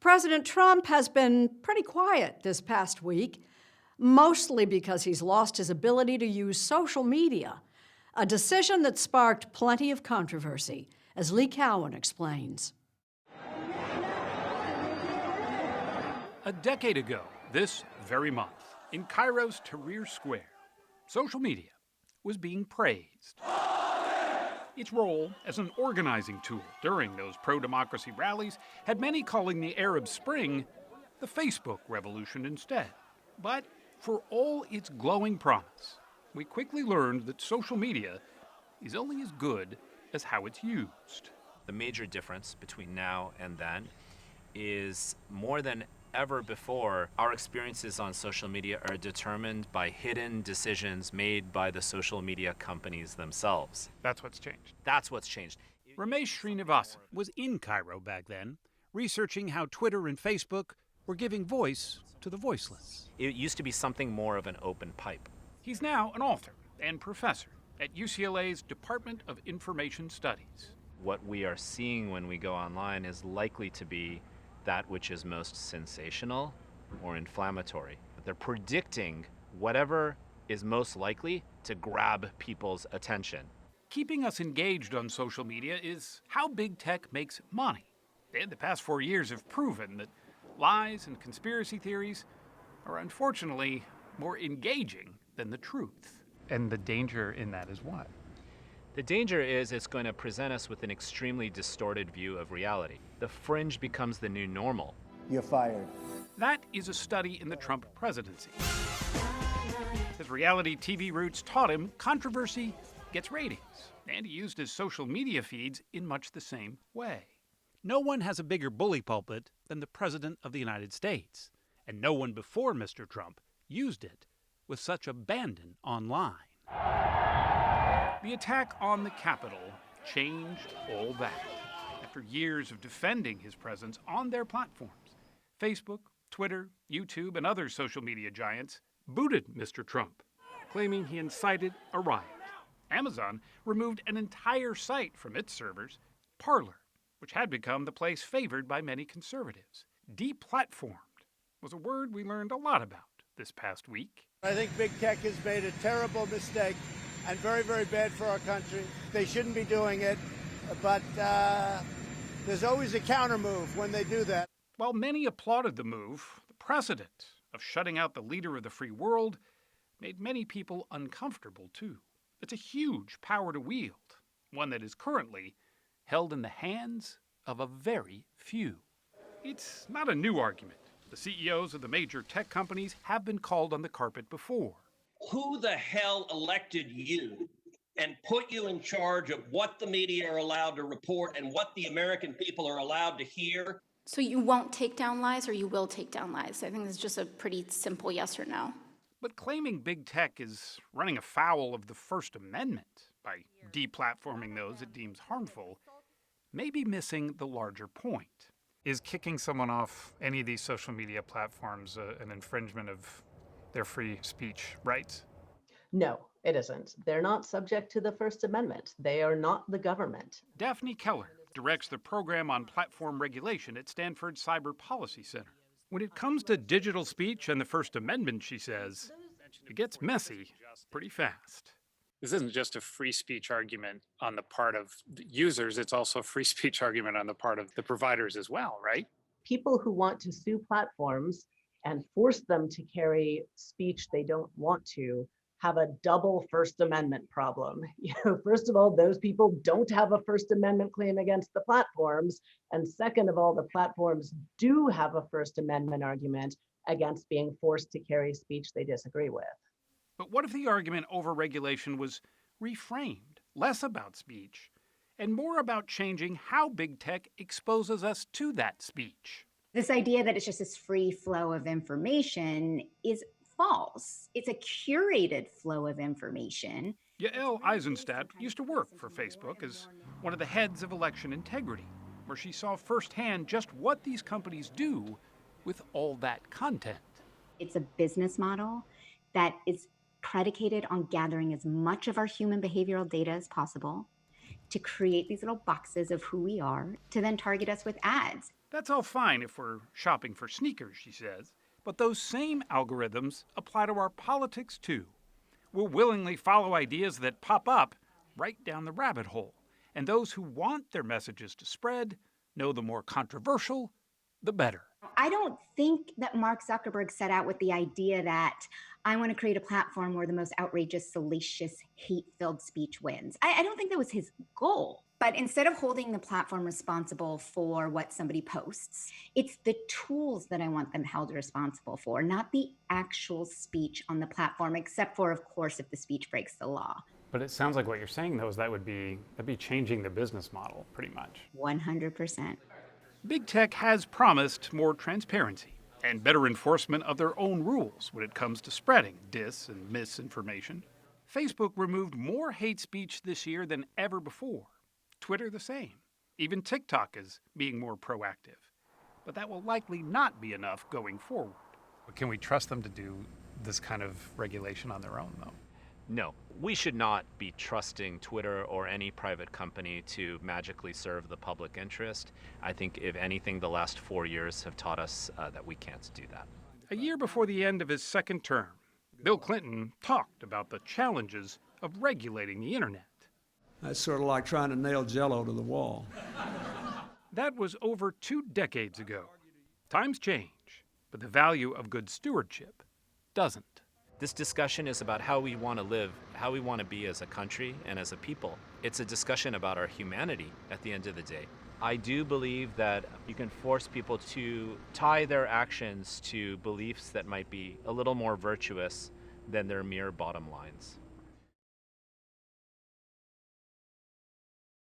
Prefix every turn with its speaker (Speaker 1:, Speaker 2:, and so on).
Speaker 1: President Trump has been pretty quiet this past week, mostly because he's lost his ability to use social media, a decision that sparked plenty of controversy, as Lee Cowan explains.
Speaker 2: A decade ago, this very month, in Cairo's Tahrir Square, social media was being praised. Its role as an organizing tool during those pro-democracy rallies had many calling the Arab Spring the Facebook revolution instead. But for all its glowing promise, we quickly learned that social media is only as good as how it's used.
Speaker 3: The major difference between now and then is more than ever before, our experiences on social media are determined by hidden decisions made by the social media companies themselves.
Speaker 2: That's what's changed.
Speaker 3: That's what's changed.
Speaker 2: Ramesh Srinivasan was in Cairo back then, researching how Twitter and Facebook were giving voice to the voiceless.
Speaker 3: It used to be something more of an open pipe.
Speaker 2: He's now an author and professor at UCLA's Department of Information Studies.
Speaker 3: What we are seeing when we go online is likely to be that which is most sensational or inflammatory. They're predicting whatever is most likely to grab people's attention.
Speaker 2: Keeping us engaged on social media is how big tech makes money. And the past 4 years have proven that lies and conspiracy theories are unfortunately more engaging than the truth. And the danger in that is what?
Speaker 3: The danger is it's going to present us with an extremely distorted view of reality. The fringe becomes the new normal.
Speaker 4: You're fired.
Speaker 2: That is a study in the Trump presidency. His reality TV roots taught him controversy gets ratings, and he used his social media feeds in much the same way. No one has a bigger bully pulpit than the President of the United States, and no one before Mr. Trump used it with such abandon online. The attack on the Capitol changed all that. After years of defending his presence on their platforms, Facebook, Twitter, YouTube, and other social media giants booted Mr. Trump, claiming he incited a riot. Amazon removed an entire site from its servers, Parler, which had become the place favored by many conservatives. Deplatformed was a word we learned a lot about this past week.
Speaker 4: I think big tech has made a terrible mistake and very, very bad for our country. They shouldn't be doing it, but there's always a counter move when they do that.
Speaker 2: While many applauded the move, the precedent of shutting out the leader of the free world made many people uncomfortable too. It's a huge power to wield, one that is currently held in the hands of a very few. It's not a new argument. The CEOs of the major tech companies have been called on the carpet before.
Speaker 5: Who the hell elected you and put you in charge of what the media are allowed to report and what the American people are allowed to hear?
Speaker 6: So you won't take down lies or you will take down lies? I think it's just a pretty simple yes or no.
Speaker 2: But claiming big tech is running afoul of the First Amendment by deplatforming those it deems harmful may be missing the larger point. Is kicking someone off any of these social media platforms an infringement of their free speech rights?
Speaker 7: No, it isn't. They're not subject to the First Amendment. They are not the government.
Speaker 2: Daphne Keller directs the program on platform regulation at Stanford's Cyber Policy Center. When it comes to digital speech and the First Amendment, she says, it gets messy pretty fast. This isn't just a free speech argument on the part of the users, it's also a free speech argument on the part of the providers as well, right?
Speaker 7: People who want to sue platforms and force them to carry speech they don't want to have a double First Amendment problem. First of all, those people don't have a First Amendment claim against the platforms. And second of all, the platforms do have a First Amendment argument against being forced to carry speech they disagree with.
Speaker 2: But what if the argument over regulation was reframed, less about speech, and more about changing how big tech exposes us to that speech?
Speaker 8: This idea that it's just this free flow of information is false. It's a curated flow of information.
Speaker 2: Yael Eisenstadt used to work for Facebook as one of the heads of election integrity, where she saw firsthand just what these companies do with all that content.
Speaker 8: It's a business model that is predicated on gathering as much of our human behavioral data as possible to create these little boxes of who we are, to then target us with ads.
Speaker 2: That's all fine if we're shopping for sneakers, she says, but those same algorithms apply to our politics too. We'll willingly follow ideas that pop up right down the rabbit hole, and those who want their messages to spread know the more controversial, the better.
Speaker 8: I don't think that Mark Zuckerberg set out with the idea that I want to create a platform where the most outrageous, salacious, hate-filled speech wins. I don't think that was his goal. But instead of holding the platform responsible for what somebody posts, it's the tools that I want them held responsible for, not the actual speech on the platform, except for, of course, if the speech breaks the law.
Speaker 2: But it sounds like what you're saying, though, is that'd be changing the business model, pretty much.
Speaker 8: 100%.
Speaker 2: Big tech has promised more transparency and better enforcement of their own rules when it comes to spreading dis and misinformation. Facebook removed more hate speech this year than ever before. Twitter the same. Even TikTok is being more proactive. But that will likely not be enough going forward. But can we trust them to do this kind of regulation on their own, though?
Speaker 3: No, we should not be trusting Twitter or any private company to magically serve the public interest. I think, if anything, the last 4 years have taught us that we can't do that.
Speaker 2: A year before the end of his second term, Bill Clinton talked about the challenges of regulating the internet.
Speaker 9: That's sort of like trying to nail Jell-O to the wall.
Speaker 2: That was over 2 decades ago. Times change, but the value of good stewardship doesn't.
Speaker 3: This discussion is about how we want to live, how we want to be as a country and as a people. It's a discussion about our humanity at the end of the day. I do believe that you can force people to tie their actions to beliefs that might be a little more virtuous than their mere bottom lines.